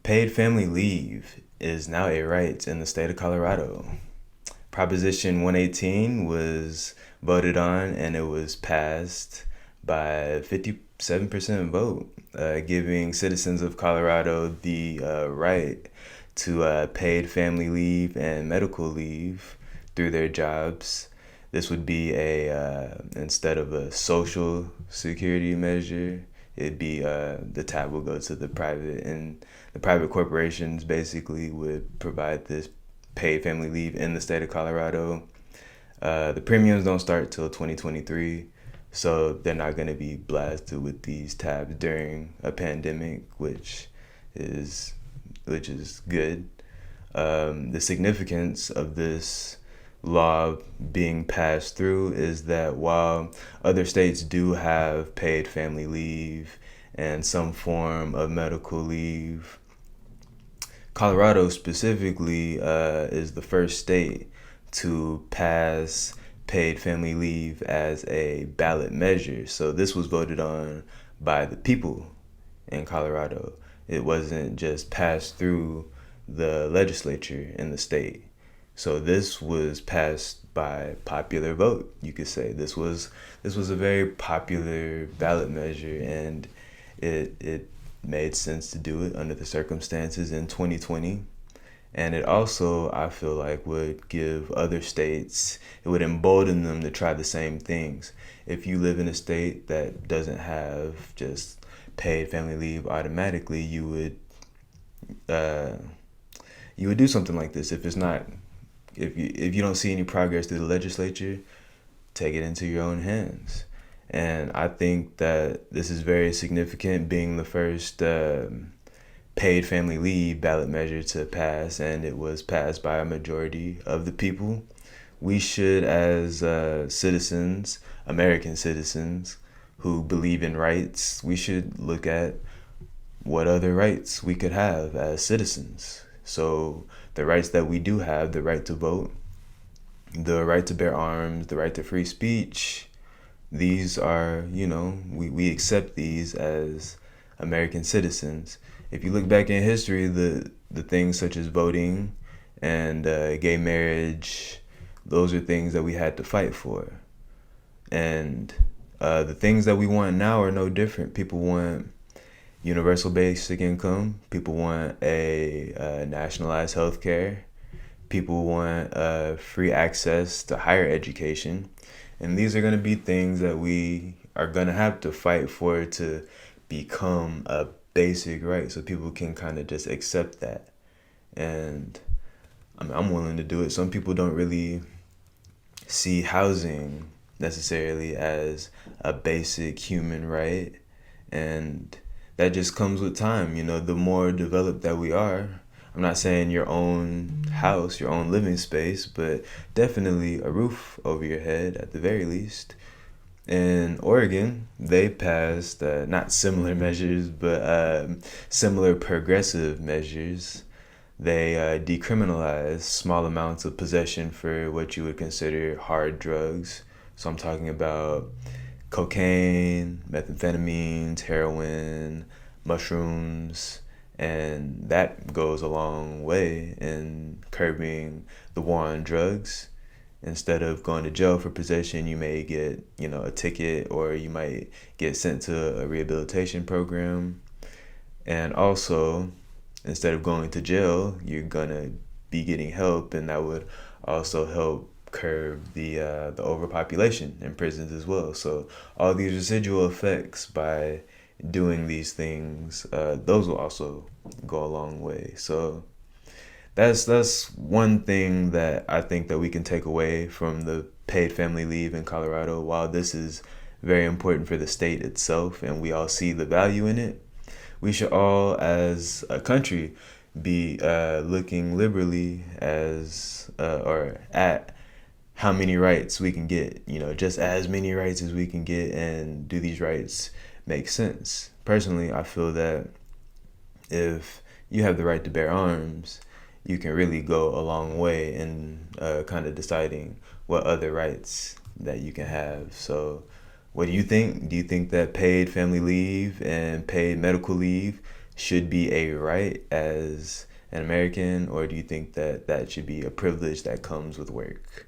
Paid family leave is now a right in the state of Colorado. Proposition 118 was voted on and it was passed by 57% vote, giving citizens of Colorado the right to paid family leave and medical leave through their jobs. This would be instead of a social security measure, it'd be the tab will go to the private, and the private corporations basically would provide this paid family leave in the state of Colorado. The premiums don't start till 2023, so they're not going to be blasted with these tabs during a pandemic, is which is good. The significance of this law being passed through is that while other states do have paid family leave and some form of medical leave, Colorado specifically is the first state to pass paid family leave as a ballot measure. So this was voted on by the people in Colorado. It wasn't just passed through the legislature in the state. So this was passed by popular vote. You could say this was a very popular ballot measure, and it made sense to do it under the circumstances in 2020. And it also, I feel like, would give other states, it would embolden them to try the same things. If you live in a state that doesn't have just paid family leave automatically, uh, you would do something like this. If you don't see any progress through the legislature, take it into your own hands. And I think that this is very significant, being the first paid family leave ballot measure to pass, and it was passed by a majority of the people. We should, as citizens, American citizens who believe in rights, we should look at what other rights we could have as citizens. So the rights that we do have, the right to vote, the right to bear arms, the right to free speech, these are, we accept these as American citizens. If you look back in history, the things such as voting and gay marriage, those are things that we had to fight for. And the things that we want now are no different. People want universal basic income. People want a nationalized health care. People want free access to higher education. And these are going to be things that we are going to have to fight for to become a basic right, so people can kind of just accept that. And I'm willing to do it. Some people don't really see housing necessarily as a basic human right. And that just comes with time. The more developed that we are, I'm not saying your own house, your own living space, but definitely a roof over your head at the very least. In Oregon, they passed not similar measures, but similar progressive measures. They decriminalized small amounts of possession for what you would consider hard drugs. So I'm talking about cocaine, methamphetamines, heroin, mushrooms, and that goes a long way in curbing the war on drugs. Instead of going to jail for possession, you may get, a ticket, or you might get sent to a rehabilitation program. And also, instead of going to jail, you're gonna be getting help, and that would also help curb the overpopulation in prisons as well. So all these residual effects by doing these things, those will also go a long way. So that's one thing that I think that we can take away from the paid family leave in Colorado. While this is very important for the state itself, and we all see the value in it, we should all, as a country, be looking liberally or at how many rights we can get. Just as many rights as we can get, and do these rights make sense? Personally, I feel that if you have the right to bear arms, you can really go a long way in kind of deciding what other rights that you can have. So, what do you think? Do you think that paid family leave and paid medical leave should be a right as an American, or do you think that that should be a privilege that comes with work?